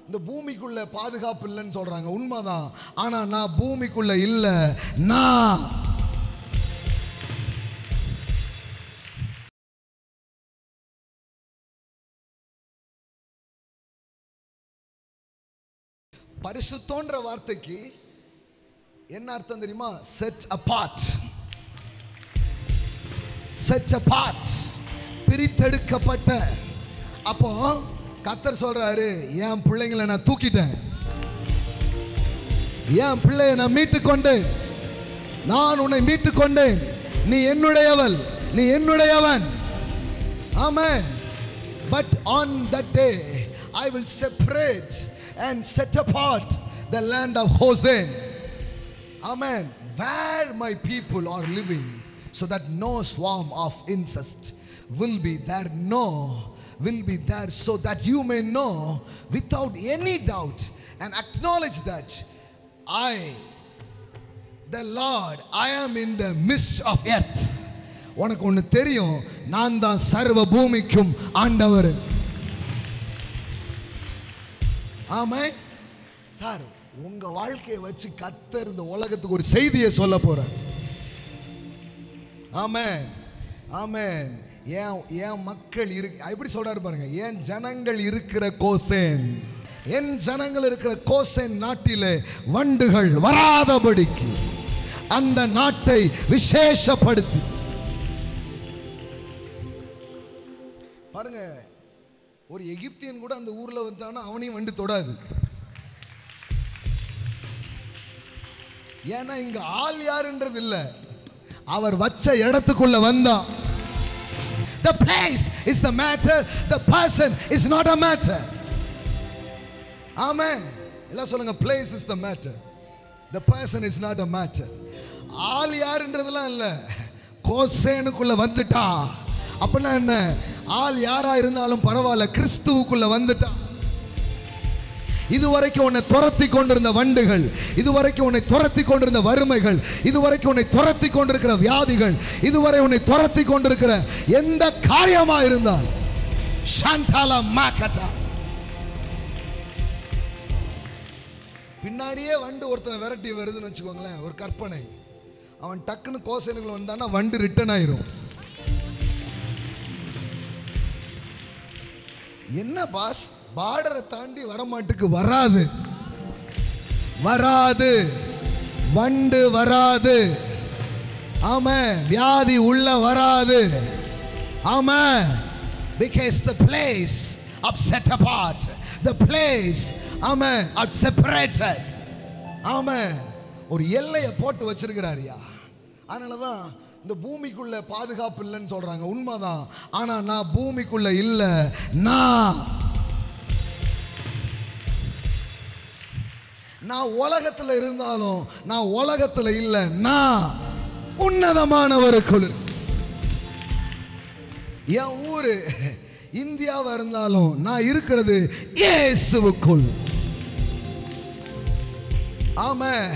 இந்த பூமிக்குள்ள பாதுகாப்பு இல்லைன்னு சொல்றாங்க. உண்மைதான். ஆனா நான் பூமிக்குள்ள இல்ல. நான் பரிசுத்தோன்ற வார்த்தைக்கு என்ன அர்த்தம் தெரியுமா? Set apart. செட் அபார்ட், பிரித்தெடுக்கப்பட்ட. அப்போ கர்த்தர் சொல்றாரு, என் பிள்ளைங்களை நான் தூக்கிட்டேன், என் பிள்ளையை நான் மீட்டுக் கொண்டேன், நான் உன்னை மீட்டுக் கொண்டேன், நீ என்னுடையவள், நீ என்னுடையவன். ஆமென். But on that day I will separate and set apart the land of Goshen. Amen. Where my people are living, so that no swarm of incest will be there. No, will be there, so that you may know without any doubt and acknowledge that I, the Lord, I am in the midst of earth. உனக்கு ஒன்று தெரியும், நான் தான் சர்வ பூமிக்கும் ஆண்டவர். ஆமென். Sir, உங்க வாழ்க்கையை வச்சு கர்த்தர் இந்த உலகத்துக்கு ஒரு செய்தியை சொல்ல போறார். ஆமென், ஆமென். என் மக்கள் எப்படி சொல்றாரு பாருங்க, என் ஜனங்கள் இருக்கிற கோசேன், என் ஜனங்கள் இருக்கிற கோசேன் நாட்டிலே வண்டுகள் வராதபடிக்கு அந்த நாட்டை விசேஷப்படுத்தி பாருங்க. ஒரு எகிப்தியன் கூட அந்த ஊர்ல வந்தானா அவனையும் வண்டு தொடாது. ஏன்னா இங்க ஆள் யாருன்றது இல்ல, அவர் வச்ச இடத்துக்குள்ள வந்தா. The place is the matter, the person is not a matter. Amen. எல்லாம் சொல்லுங்க, place is the matter, the person is not a matter. ஆள் யாருன்றதுலாம் இல்ல, கோசேனுக்குள்ள வந்துட்டா அப்படின்னா என்ன? ஆள் யாரா இருந்தாலும் பரவாயில்ல, கிறிஸ்துவுக்குள்ள வந்துட்டா. இதுவரைக்கும் உன்னை துரத்தி கொண்டிருந்த வண்டுகள், இதுவரைக்கும் உன்னை துரத்தி கொண்டிருந்த வறுமைகள், இதுவரைக்கும் உன்னை துரத்தி கொண்டிருக்கிற வியாதிகள், இதுவரை உன்னை துரத்தி கொண்டிருக்கிற எந்த காரியமா இருந்தால் ஷாண்டாலா மாகதா, பின்னாடியே வண்டு ஒருத்தனை விரட்டி வருதுன்னு வச்சுக்கோங்களேன், ஒரு கற்பனை. அவன் டக்குன்னு கோசேனுக்குள்ள வந்தான்னா வண்டு ரிட்டர்ன் ஆயிரும். என்ன பாஸ், பார்டரை தாண்டி வரமாட்டுக்கு வராது, வராது, வண்டு வராது. ஆமா, வியாதி உள்ள வராது. ஆமா, because the place of set apart, the place, ஆமா, of separated. ஆமா, ஒரு எல்லையை போட்டு வச்சிருக்கிறாரியா. அதனாலதான் இந்த பூமிக்குள்ள பாதுகாப்பு இல்லைன்னு சொல்றாங்க. உண்மைதான். ஆனா நான் பூமிக்குள்ள இல்ல. நான் உலகத்துல இருந்தாலும் நான் உலகத்துல இல்ல. நான் உன்னதமானவருக்குள். என் ஊரு இந்தியாவா இருந்தாலும் நான் இருக்கிறது இயேசுவுக்குள். ஆமென்.